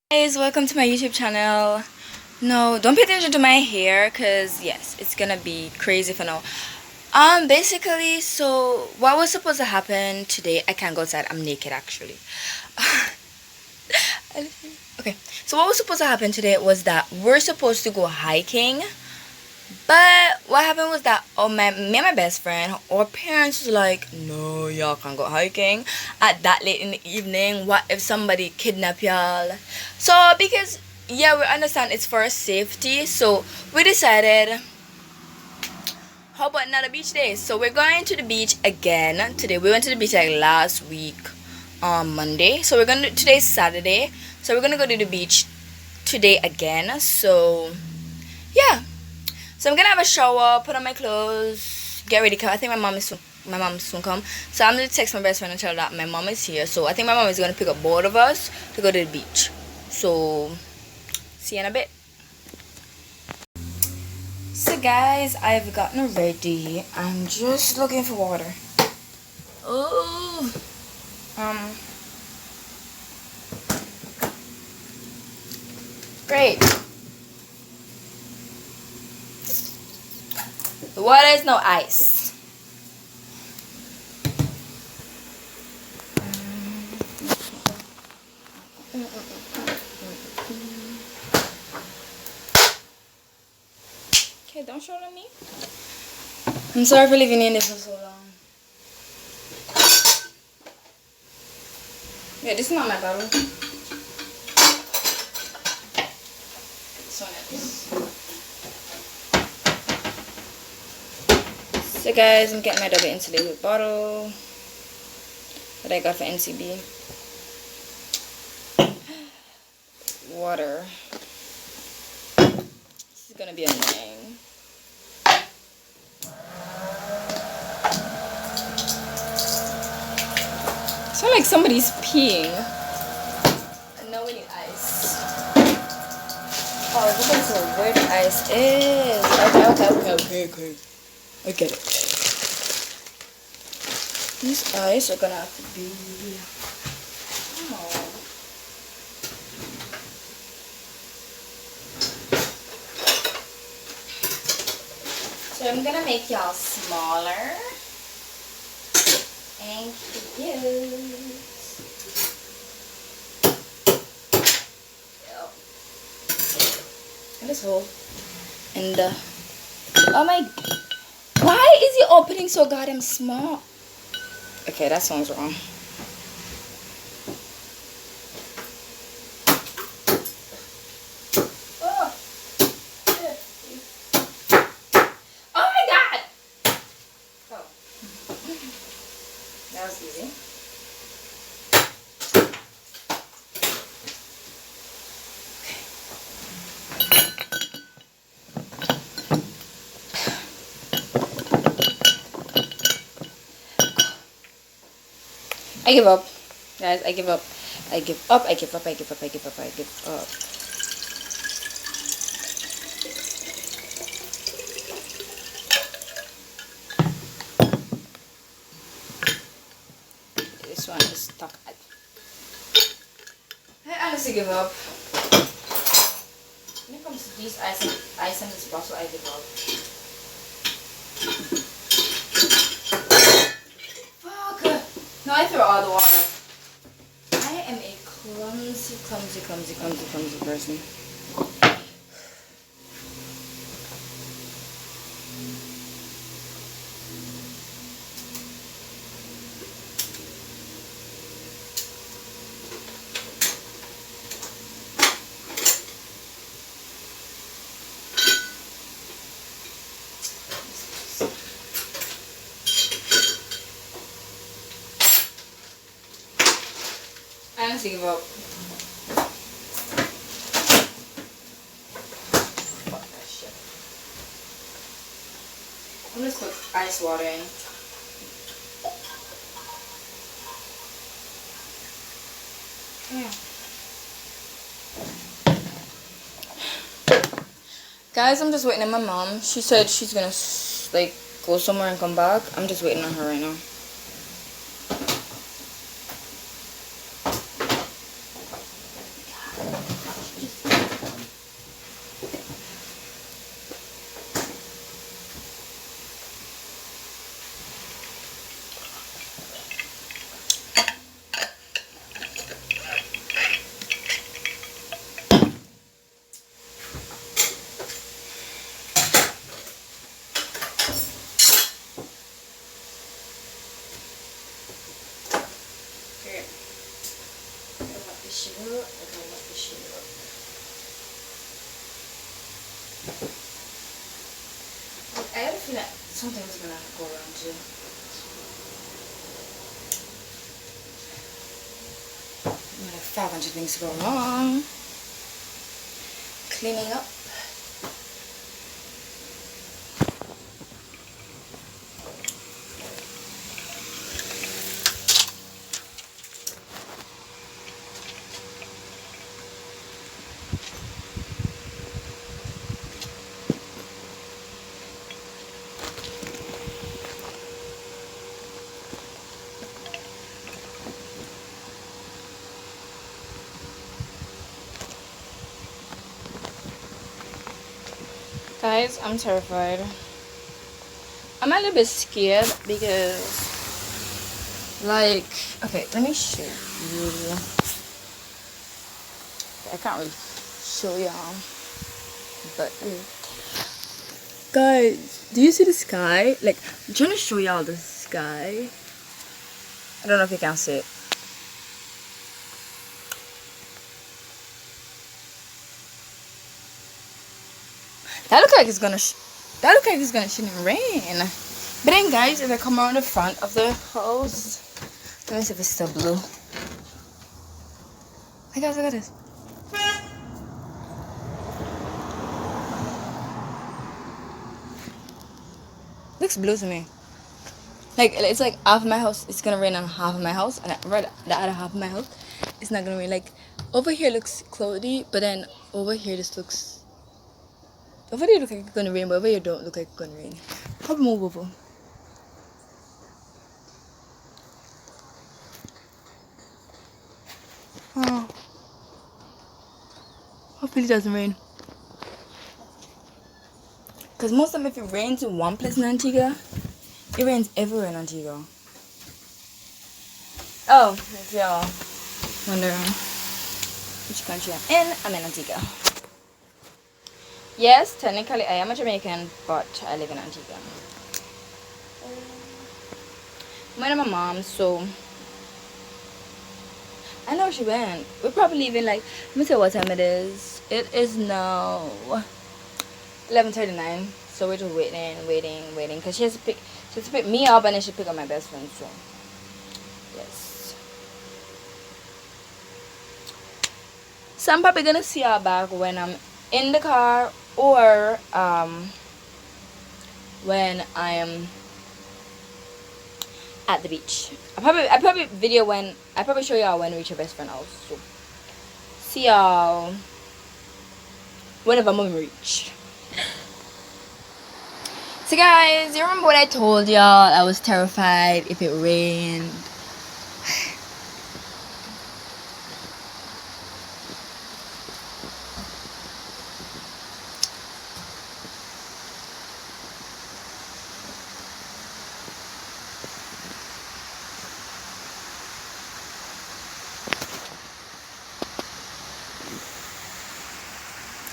Guys, welcome to my YouTube channel. No, don't pay attention to my hair because yes, it's gonna be crazy for now. Basically, so what was supposed to happen today, I can't go outside, I'm naked actually. Okay, so what was supposed to happen today was that we're supposed to go hiking, but what happened was that me and my best friend, our parents was like, no, y'all can't go hiking at that late in the evening. What if somebody kidnap y'all? So because yeah, we understand it's for safety, so we decided, how about another beach day? So we're going to the beach again today. We went to the beach like last week on Monday. So we're gonna today's Saturday. So we're gonna go to the beach today again. So yeah. So I'm gonna have a shower, put on my clothes, get ready. Cause I think my mom soon come. So I'm gonna text my best friend and tell her that my mom is here. So I think my mom is gonna pick up both of us to go to the beach. So see you in a bit. So guys, I've gotten ready. I'm just looking for water. Oh, great. The water is no ice. Okay, don't show me. I'm sorry for leaving you in there for so long. Yeah, this is not my bottle. This one is. So guys, I'm getting my double insulated bottle that I got for NCB. Water. This is gonna be annoying. It sounds like somebody's peeing. And now we need ice. Oh, this is so where the ice is. Okay. I get it. These ice are gonna have to be. Oh. So I'm gonna make y'all smaller and cute. Yep. And this hole. And oh my, why is the opening so goddamn small? Okay, that sounds wrong. Oh my god! Oh. That was easy. I give up. Guys, I give up. I give up. I give up. I give up. I give up. I give up. This one is stuck. I honestly give up. When it comes to these ice and this bottle, I give up. Fuck. No, I throw all the water. I am a clumsy person. I honestly give up. Fuck that shit. I'm just put ice water in. Yeah. Guys, I'm just waiting on my mom. She said she's gonna like go somewhere and come back. I'm just waiting on her right now. I had a feeling that something was gonna go wrong too. Like 500 things go wrong. Cleaning up. Guys, I'm terrified. I'm a little bit scared because, like, okay, let me show you. I can't really show y'all, but guys, do you see the sky? Like, I'm trying to show y'all the sky. I don't know if you can see it. That looks like it's gonna. That looks like it's gonna shouldn't rain. But then, guys, if I come around the front of the house, let me see if it's still blue. Hey guys, look at this. Looks blue to me. Like it's like half of my house. It's gonna rain on half of my house, and right the other half of my house, it's not gonna rain. Like over here looks cloudy, but then over here this looks. Over there look like it's gonna rain, but over here don't look like it's gonna rain. How move over? Oh. Hopefully it doesn't rain. Because most of them, if it rains in one place in Antigua, it rains everywhere in Antigua. Oh, if y'all wondering which country I'm in Antigua. Yes, technically I am a Jamaican, but I live in Antigua. I'm with my mom, so I know she went. We're probably leaving like, let me tell you what time it is. It is now 11:39. So we're just waiting. Cause she has to pick me up and then she pick up my best friend. So yes. So I'm probably gonna see her back when I'm in the car or when I'm at the beach. I probably video when I probably show y'all when we reach your best friend house. So see y'all whenever I'm reach. So guys, you remember what I told y'all? I was terrified if it rained.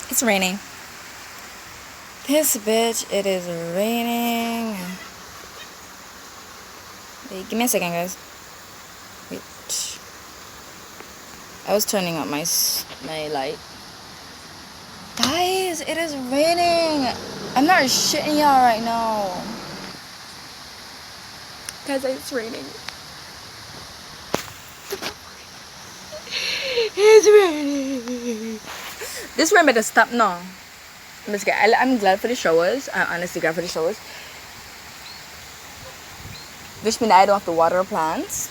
It's raining. This bitch, it is raining. Wait, give me a second, guys. Wait. I was turning up my light. Guys, it is raining. I'm not shitting y'all right now. Guys, it's raining. It's raining. This rain better stop now. I'm glad for the showers. I'm honestly glad for the showers. Which means I don't have to water plants.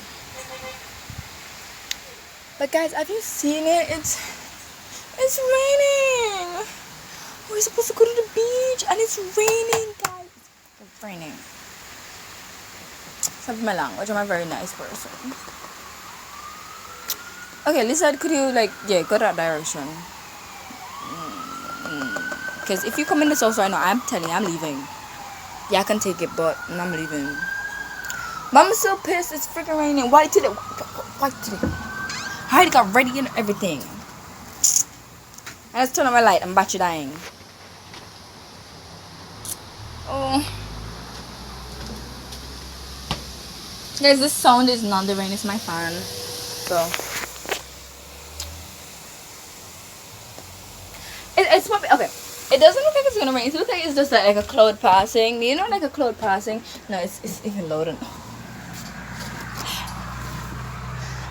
But guys, have you seen it? It's raining. We're supposed to go to the beach and it's raining, guys. It's raining. Sabi mo lang, which I'm a very nice person. Okay, Lizard, could you like go that direction? Because if you come in this house right now, I'm telling you, I'm leaving. Yeah, I can take it, but I'm leaving. Mama's so pissed. It's freaking raining. Why today? Why today? I already got ready and everything. And let's turn on my light. I'm battery dying. Oh, guys, this sound is not the rain. It's my fan. So it's probably okay. It doesn't look like it's gonna rain. It looks like it's just like a cloud passing. You know, like a cloud passing. No, it's even louder.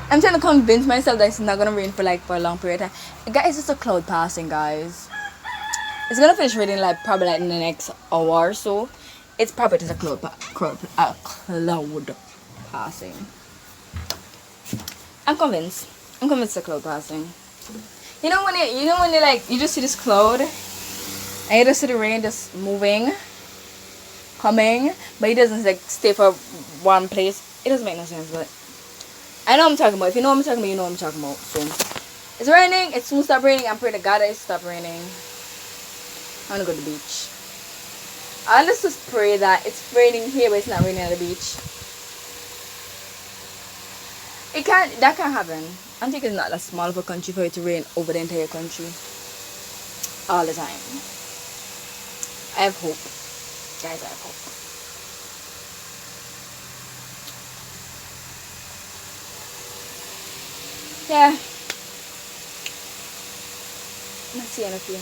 I'm trying to convince myself that it's not gonna rain for a long period of time. Guys, it's just a cloud passing, guys. It's gonna finish raining probably in the next hour or so. It's probably just a cloud passing. I'm convinced. I'm convinced it's a cloud passing. You know when you just see this cloud and you just see the rain just moving, coming, but it doesn't like stay for one place. It doesn't make no sense, but I know what I'm talking about. If you know what I'm talking about, you know what I'm talking about. So it's raining. It soon stop raining. I'm praying to God that it stop raining. I wanna go to the beach. I just pray that it's raining here, but it's not raining at the beach. That can't happen. I think it's not that small of a country for it to rain over the entire country all the time. I have hope, guys. I have hope. Yeah. Let's see anything.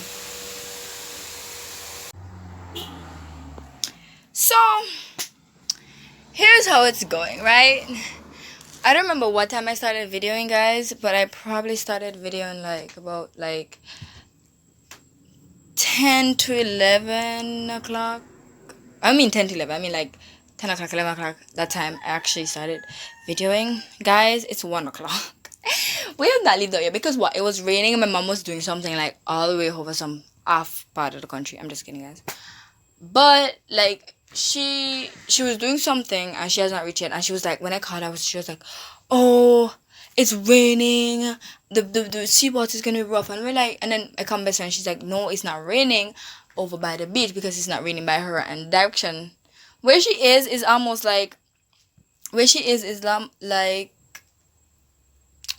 So here's how it's going, right? I don't remember what time I started videoing, guys, but I probably started videoing about 10 to 11 o'clock. I mean 10 to 11. I mean 10 o'clock, 11 o'clock. That time I actually started videoing. Guys, it's 1 o'clock. We have not lived out yet because what? It was raining and my mom was doing something all the way over some off part of the country. I'm just kidding, guys. But she was doing something and she has not reached yet, and she was like, when I called her, she was like, oh, it's raining, the seawater is gonna be rough, and we're like, and then I come back and she's like, no, it's not raining over by the beach because it's not raining by her, and direction where she is almost like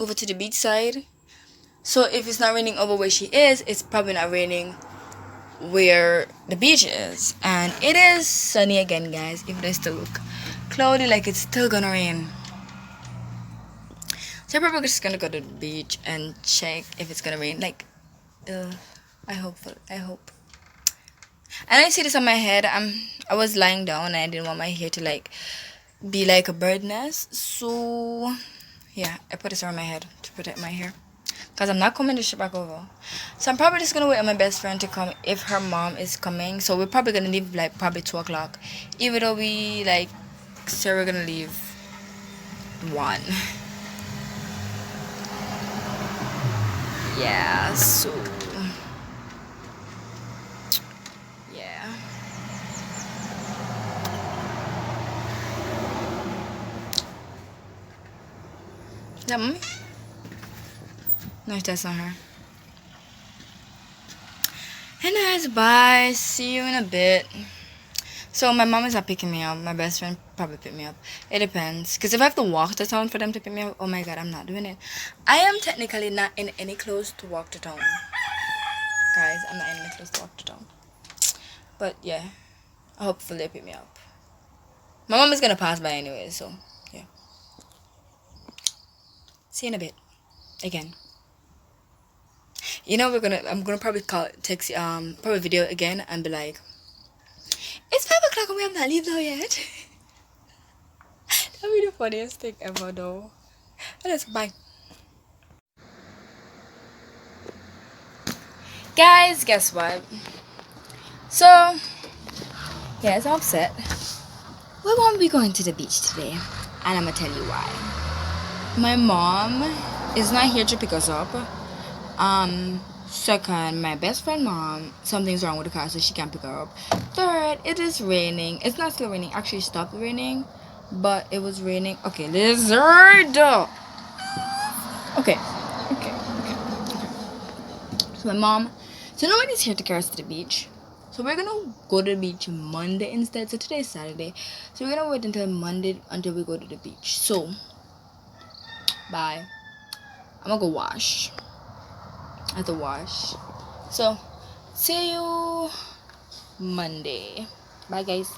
over to the beach side. So if it's not raining over where she is, it's probably not raining where the beach is. And it is sunny again, guys. If they still look cloudy, like it's still gonna rain. So I'm probably just gonna go to the beach and check if it's gonna rain. I hope. And I see this on my head. I was lying down and I didn't want my hair to be like a bird nest. So yeah, I put this around my head to protect my hair. Because I'm not coming to ship back over. So I'm probably just going to wait on my best friend to come if her mom is coming. So we're probably going to leave probably 2 o'clock. Even though we say we're going to leave 1. Yeah, so yeah. Is that mommy? No, that's not her. Anyways, bye. See you in a bit. So my mom is not picking me up. My best friend probably pick me up. It depends. Because if I have to walk to town for them to pick me up, oh my god, I'm not doing it. I am technically not in any clothes to walk to town. Guys, I'm not in any clothes to walk to town. But yeah, hopefully they pick me up. My mom is going to pass by anyway, so yeah. See you in a bit. Again. You know, I'm gonna probably probably video again and be like, it's 5 o'clock and we have not left now yet. That'd be the funniest thing ever though. Let's bye. Guys, guess what? So yes, I'm upset. We won't be going to the beach today, and I'm gonna tell you why. My mom is not here to pick us up. Second, my best friend mom, something's wrong with the car, so she can't pick her up. Third, it is raining. It's not still raining. Actually, it stopped raining, but it was raining. Okay, lizard. Okay, So my mom, so nobody's here to carry us to the beach. So we're gonna go to the beach Monday instead. So today's Saturday. So we're gonna wait until Monday until we go to the beach. So bye. I'm gonna go wash. I have to wash. So see you Monday. Bye guys.